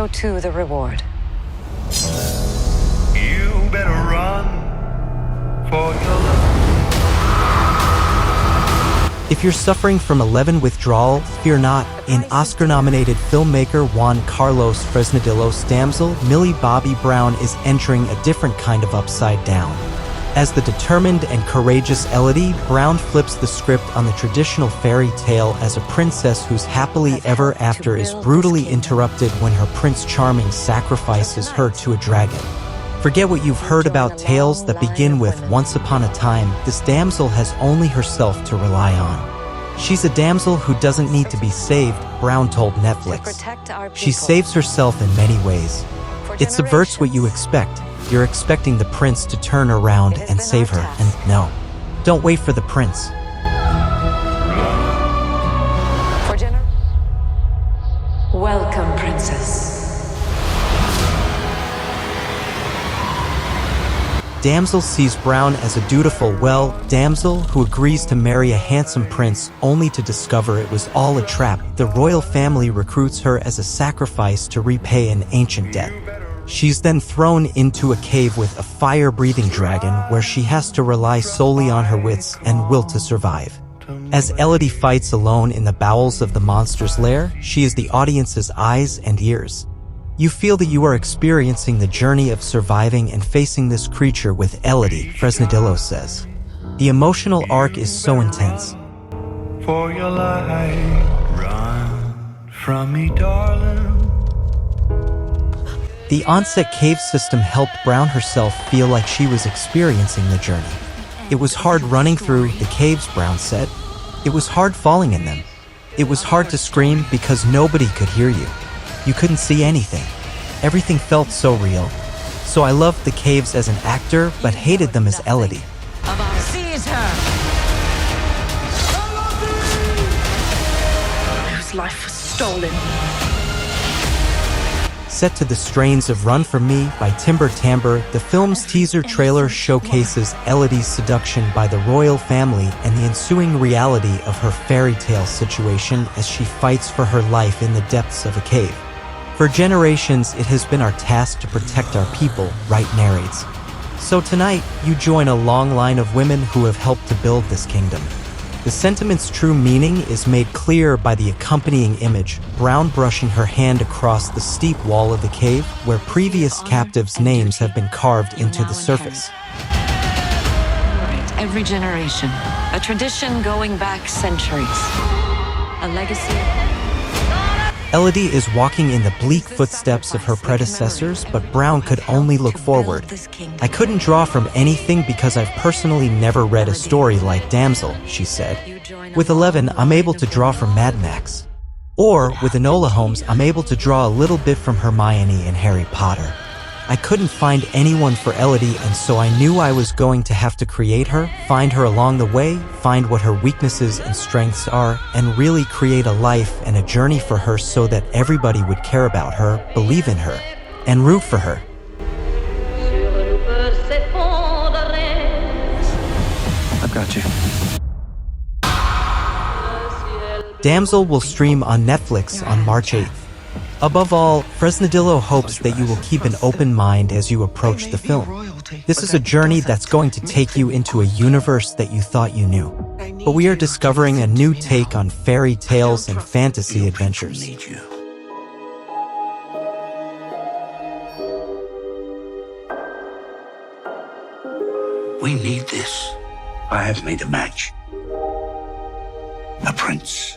so too the reward. You better run for your life. If you're suffering from 11 withdrawal, fear not. In Oscar-nominated filmmaker Juan Carlos Fresnadillo's Damsel, Millie Bobby Brown is entering a different kind of upside down. As the determined and courageous Elodie, Brown flips the script on the traditional fairy tale as a princess whose happily ever after is brutally interrupted when her Prince Charming sacrifices her to a dragon. Forget what you've heard about tales that begin with once upon a time. This damsel has only herself to rely on. She's a damsel who doesn't need to be saved, Brown told Netflix. She saves herself in many ways. It subverts what you expect. You're expecting the prince to turn around and save her, and no. Don't wait for the prince. Welcome, princess. Damsel sees Brown as a dutiful, damsel who agrees to marry a handsome prince only to discover it was all a trap. The royal family recruits her as a sacrifice to repay an ancient debt. She's then thrown into a cave with a fire-breathing dragon where she has to rely solely on her wits and will to survive. As Elodie fights alone in the bowels of the monster's lair, she is the audience's eyes and ears. You feel that you are experiencing the journey of surviving and facing this creature with Elodie, Fresnadillo says. The emotional arc is so intense. For your life, run from me, darling. The onset cave system helped Brown herself feel like she was experiencing the journey. It was hard running through the caves, Brown said. It was hard falling in them. It was hard to scream because nobody could hear you. You couldn't see anything. Everything felt so real. So I loved the caves as an actor, but hated them as Elodie. Seize her! Whose life was stolen. Set to the strains of Run From Me by Timber Timbre, the film's teaser trailer showcases Elodie's seduction by the royal family and the ensuing reality of her fairy tale situation as she fights for her life in the depths of a cave. For generations, it has been our task to protect our people, Wright narrates. So tonight, you join a long line of women who have helped to build this kingdom. The sentiment's true meaning is made clear by the accompanying image, Brown brushing her hand across the steep wall of the cave where previous captives' names have been carved into the surface. Every generation, a tradition going back centuries, a legacy. Elodie is walking in the bleak footsteps of her predecessors, but Brown could only look forward. I couldn't draw from anything because I've personally never read a story like Damsel, she said. With 11, I'm able to draw from Mad Max. Or, with Enola Holmes, I'm able to draw a little bit from Hermione and Harry Potter. I couldn't find anyone for Elodie, and so I knew I was going to have to create her, find her along the way, find what her weaknesses and strengths are, and really create a life and a journey for her so that everybody would care about her, believe in her, and root for her. I've got you. Damsel will stream on Netflix on March 8th. Above all, Fresnadillo hopes that you will keep an open mind as you approach the film. This is a journey that's going to take you into a universe that you thought you knew. But we are discovering a new take on fairy tales and fantasy adventures. We need this. I have made a match. A prince.